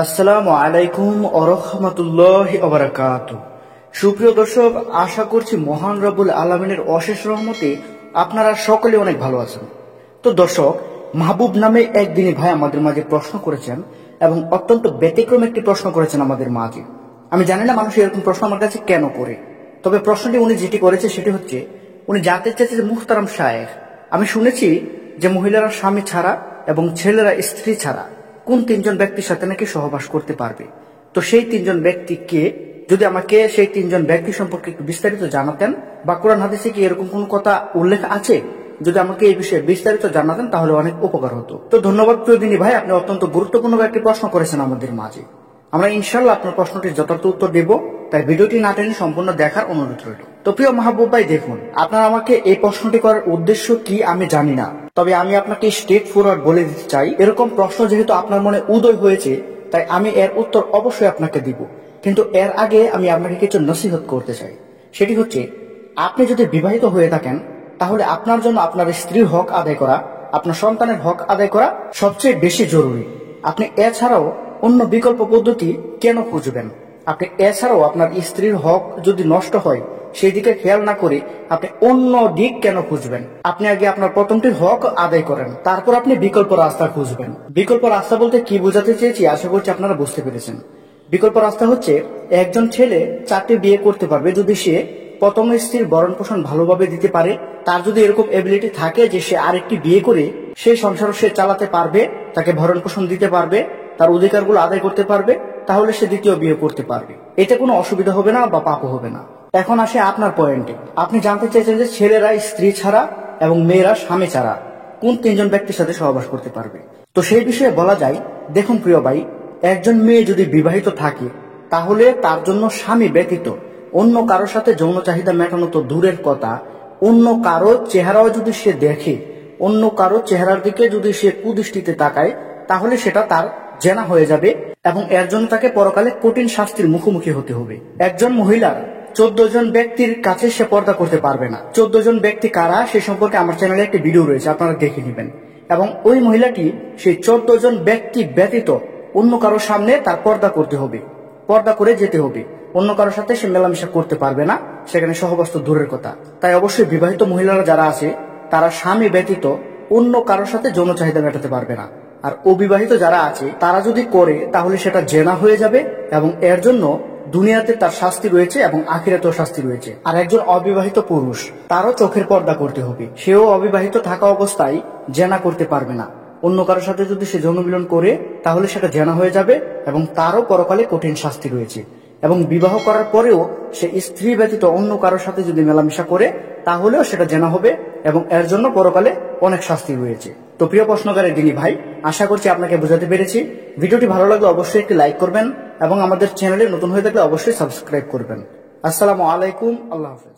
আসসালামু আলাইকুম ওয়া রাহমাতুল্লাহি ওয়া বারাকাতুহু। সুপ্রিয় দর্শক, আশা করছি মহান রব্বুল আলামিনের অশেষ রহমতে আপনারা সকলে অনেক ভালো আছেন। তো দর্শক, মাহবুব নামে একদিনই ভাই আমাদের মাঝে প্রশ্ন করেছেন এবং অত্যন্ত ব্যতিক্রম একটি প্রশ্ন করেছেন আমাদের মাঝে। আমি জানি না মানুষ এরকম প্রশ্ন আমার কাছে কেন করে, তবে প্রশ্নটি উনি যেটি করেছে সেটি হচ্ছে, উনি জানতে চেয়েছে যে মুহতারাম শায়েখ, আমি শুনেছি যে মহিলারা স্বামী ছাড়া এবং ছেলেরা স্ত্রী ছাড়া কোন তিনজন ব্যক্তির সাথে নাকি সহবাস করতে পারবে। তো সেই তিনজন ব্যক্তি কে? যদি আমাকে সেই তিনজন ব্যক্তি সম্পর্কে একটু বিস্তারিত জানাতেন, বা কোরআন হাদিসে কি এরকম কোন কথা উল্লেখ আছে, যদি আমাকে এই বিষয়ে বিস্তারিত জানাতেন তাহলে অনেক উপকার হতো। তো ধন্যবাদ প্রিয়দিনী ভাই, আপনি অত্যন্ত গুরুত্বপূর্ণ একটি প্রশ্ন করেছেন আমাদের মাঝে। আমরা ইনশাল্লাহ আপনার প্রশ্নটির যথার্থ উত্তর দেব, তাই ভিডিওটি না টেনে সম্পূর্ণ দেখার অনুরোধ রইল। তো প্রিয় মাহবুব ভাই, দেখুন, আপনার আমাকে এই প্রশ্নটি করার উদ্দেশ্য কি আমি জানি না, তবে আমি আপনাকে স্ট্রেট ফরওয়ার্ড বলে দিতে চাই, এরকম প্রশ্ন যেহেতু আপনার মনে উদয় হয়েছে, তাই আমি এর উত্তর অবশ্যই আপনাকে দিব। কিন্তু এর আগে আমি আপনাকে কিছু নসিহত করতে চাই। সেটি হচ্ছে, আপনি যদি বিবাহিত হয়ে থাকেন তাহলে আপনার জন্য আপনার স্ত্রীর হক আদায় করা, আপনার সন্তানের হক আদায় করা সবচেয়ে বেশি জরুরি। আপনি এছাড়াও অন্য বিকল্প পদ্ধতি কেন খুঁজবেন? আপনি এছাড়াও আপনার স্ত্রীর হক যদি নষ্ট হয় সেই দিকে খেয়াল না করে আপনি অন্য দিক কেন খুঁজবেন? আপনি আগে আপনার প্রথমটির হক আদায় করেন, তারপর আপনি বিকল্প রাস্তা খুঁজবেন। বিকল্প রাস্তা বলতে কি বোঝাতে চেয়েছি আশা করছি আপনারা বুঝতে পেরেছেন। বিকল্প রাস্তা হচ্ছে, একজন ছেলে 4টি বিয়ে করতে পারবে যদি সে প্রথম স্ত্রীর ভরণ পোষণ ভালোভাবে দিতে পারে। তার যদি এরকম এবিলিটি থাকে যে সে আরেকটি বিয়ে করে সেই সংসার সে চালাতে পারবে, তাকে ভরণ পোষণ দিতে পারবে, তার অধিকারগুলো আদায় করতে পারবে, তাহলে সে দ্বিতীয় বিয়ে করতে পারবে। এতে কোনো অসুবিধা হবে না বা পাপও হবে না। এখন আসে আপনার পয়েন্টে। আপনি জানতে চাইছেন যে ছেলেরা স্ত্রী ছাড়া এবং মেয়েরা স্বামী ছাড়া কোন তিনজন ব্যক্তির সাথে সহবাস করতে পারবে। তো সেই বিষয়ে বলা যায়, দেখুন প্রিয় ভাই, একজন মেয়ে যদি বিবাহিত থাকে তাহলে তার জন্য স্বামী ব্যতীত অন্য কারোর সাথে যৌন চাহিদা মেটানো তো দূরের কথা, অন্য কারো চেহারাও যদি সে দেখে, অন্য কারো চেহারার দিকে যদি সে কুদৃষ্টিতে তাকায়, তাহলে সেটা তার জেনা হয়ে যাবে এবং এর জন্য তাকে পরকালে কঠিন শাস্তির মুখোমুখি হতে হবে। একজন মহিলার 14 জন ব্যক্তির কাছে সে পর্দা করতে পারবে না। 14 জন ব্যক্তি কারা সে সম্পর্কে আমার চ্যানেলে একটি ভিডিও রয়েছে, আপনারা দেখে নেবেন। এবং ওই মহিলাটি সেই 14 জন ব্যক্তি ব্যতীত অন্য কারোর সামনে তার পর্দা করতে হবে, পর্দা করে যেতে হবে। অন্য কারোর সাথে সে মেলামেশা করতে পারবে না, সেখানে সহবাস তো দূরের কথা। তাই অবশ্যই বিবাহিত মহিলারা যারা আছে তারা স্বামী ব্যতীত অন্য কারোর সাথে যৌন চাহিদা মেটাতে পারবে না। আর অবিবাহিত যারা আছে তারা যদি করে তাহলে সেটা জেনা হয়ে যাবে এবং এর জন্য দুনিয়াতে তার শাস্তি রয়েছে এবং আখিরাতেও শাস্তি রয়েছে। আর একজন অবিবাহিত পুরুষ, তারও চোখের পর্দা করতে হবে। সেও অবিবাহিত থাকা অবস্থায় জেনা করতে পারবে না। অন্য কারোর সাথে যদি সে যৌন মিলন করে তাহলে সেটা জেনা হয়ে যাবে এবং তারও পরকালে কঠিন শাস্তি রয়েছে। এবং বিবাহ করার পরেও সে স্ত্রী ব্যতীত অন্য কারোর সাথে যদি মেলামেশা করে তাহলেও সেটা জেনা হবে এবং এর জন্য পরকালে অনেক শাস্তি রয়েছে। তো প্রিয় প্রশ্নকারী দিনী ভাই, আশা করছি আপনাকে বোঝাতে পেরেছি। ভিডিওটি ভালো লাগলে অবশ্যই একটি লাইক করবেন এবং আমাদের চ্যানেলে নতুন হয়ে থাকলে অবশ্যই সাবস্ক্রাইব করবেন। আসসালামু আলাইকুম, আল্লাহ হাফেজ।